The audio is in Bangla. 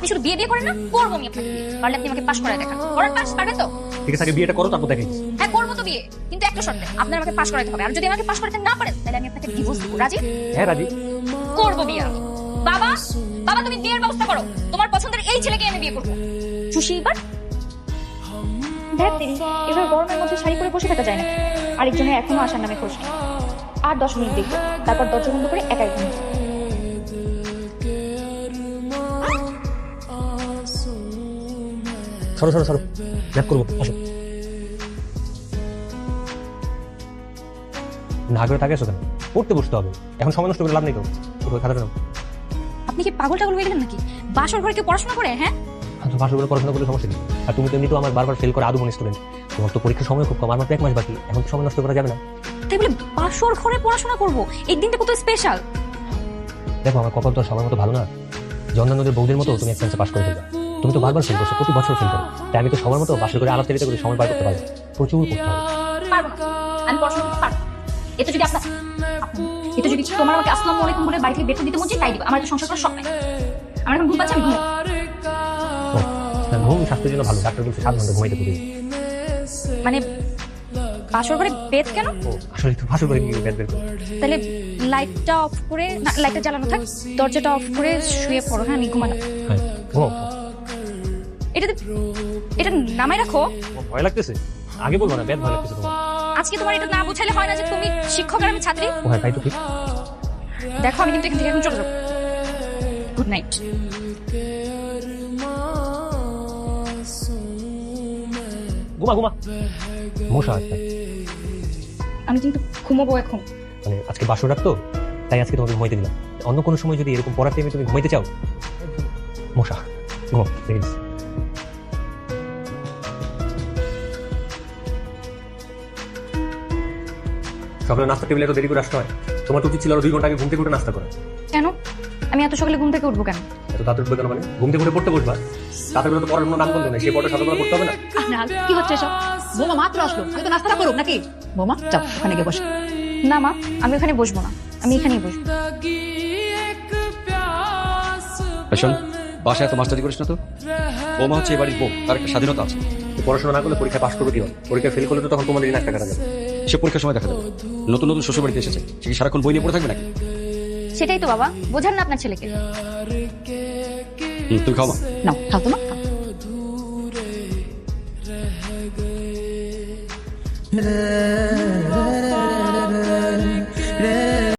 আপনি শুধু বিয়ে বিয়ে করেন না, করবো আমি আপনাকে বিয়ে। পারলে আপনি আমাকে পাশ করায় দেখান। করার পাশ পারবে তো? ঠিক আছে, আগে বিয়েটা করো, তারপর দেখাই। হ্যাঁ করবো তো বিয়ে, কিন্তু একটা শর্তে, আপনার আমাকে পাশ করাতে হবে। আর যদি আমাকে পাশ করাতে না পারেন তাহলে আমি আপনাকে ডিভোর্স দেবো। রাজি? হ্যাঁ রাজি। করবো বিয়ে আমি। বাবা, বাবা তুমি বিয়ের ব্যবস্থা করো। তোমার পছন্দের এই ছেলেকে আমি বিয়ে করবো। খুশি এবার? দেখ তিনি এবার গরমের মধ্যে শাড়ি পরে বসে থাকা যায় না। আরেকজনের এখনো আসার নামে খোঁজ নেই। আর 10 মিনিট দেখবো, তারপর দরজা বন্ধ করে একাই ঘুম। সরো সরো সরো, ল্যাপ করবো, আসো। না করে তাকে আসো কেন? পড়তে বসতে হবে, এখন সময় নষ্ট করে লাভ নেই তো। খাতাটা নাও। আপনি কি পাগল টাগল হয়ে গেলেন নাকি? বাসর ঘরে কেউ পড়াশোনা করে? হ্যাঁ তো বাসর করে পড়াশোনা করলে সমস্যা নেই। আর তুমি তো এমনি তো আমার বারবার ফেল করে আদৌ স্টুডেন্ট। তোমার তো পরীক্ষার সময় খুব কম, আমার মাত্র 1 মাস বাকি, এখন তো সময় নষ্ট করা যাবে না। তাই বলে বাসর ঘরে পড়াশোনা করবো? এই দিনটা কত স্পেশাল। দেখো আমার কপাল তো আর সবার মতো ভালো না। জন্মানোদের বৌদের মতো তুমি এক্সামসে পাস করে ফেলবে। তুমি তো বারবার ফেল করছো, প্রতি বছর ফেল করো। তাই আমি তো সবার মতো বাসর করে আলাপ চালিয়ে করে সময় পার করতে পারবো। প্রচুর করতে হবে। পারবো না, আমি পড়াশোনা করতে পারবো। এতে যদি এতে যদি তোমার আমাকে আসসালামু আলাইকুম বলে বাড়ি থেকে বের করে দিতে মন চাই তাই দিবা। আমার তো সংসার করার শখ নাই। আমার এখন ঘুম পাচ্ছে, আমি ঘুমাবো। ঘুম স্বাস্থ্যের জন্য ভালো, ডাক্তার বলছে 7 ঘন্টা ঘুমাইতে পারি। মানে বাসর ঘরে বেড কেন? আসলে তো বাসর করে গিয়ে বের করে। তাহলে লাইটটা অফ করে, না লাইটটা জ্বালানো থাক, দরজাটা অফ করে শুয়ে পড়ো। হ্যাঁ আমি ঘুমালাম। হ্যাঁ ঘুমাও। এটা নামাই রাখো। ভয় লাগতেছে? আগে বলবো না, বেদ ভয় লাগতেছে তোমার। আজকে তোমার এটা না বুঝাইলে হয় না যে তুমি শিক্ষক আর আমি ছাত্রী। ও হ্যাঁ তাই তো ঠিক। দেখো আমি কিন্তু এখান থেকে এখন চলে যাবো। Good night. ঘুমা ঘুমা। মশা আছে। আমি কিন্তু ঘুমাবো এখন। মানে আজকে বাসর রাখতো, তাই আজকে তোমাকে ঘুমাইতে দিলাম। অন্য কোনো সময় যদি এরকম পড়ার টাইমে তুমি ঘুমাইতে চাও, মশা ঘুমাও প্লিজ। সকালে নাস্তা টেবিলে এত দেরি করে আসতে হয়? তোমার তো উচিত ছিল আরো 2 ঘন্টা আগে ঘুম থেকে উঠে নাস্তা করা। কেন? আমি এত সকালে ঘুম থেকে উঠবো কেন? এত তাড়াতাড়ি উঠবে কেন? মানে ঘুম থেকে উঠে পড়তে বসবা, তাতে তো পড়ার কোনো নাম বন্ধ নেই, সেই পড়া সকালবেলা পড়তে হবে না? কি হচ্ছে এসব? বৌমা মাত্র আসলো, আগে তো নাস্তাটা করুক নাকি? বৌমা যাও ওখানে গিয়ে বসে। না মা, আমি ওখানে বসবো না, আমি এখানেই বসবো। শোন, বাসায় এত মাস্টারি করিস না তো। বৌমা হচ্ছে এবারের বউ, তার একটা স্বাধীনতা আছে। পড়াশোনা না করলে পরীক্ষায় পাশ করবে কি হবে? পরীক্ষা ফেল করলে তো তখন তোমাদের দিন একটা কাটা যাবে। সে পরীক্ষার সময় দেখা যাবে। নতুন নতুন শ্বশুর বাড়িতে এসেছে, সে কি সারাক্ষণ বই নিয়ে পড়ে থাকবে নাকি? সেটাই তো বাবা, বোঝান না আপনার ছেলেকে। তুমি খাও মা। নাও খাও তো মা, খাও।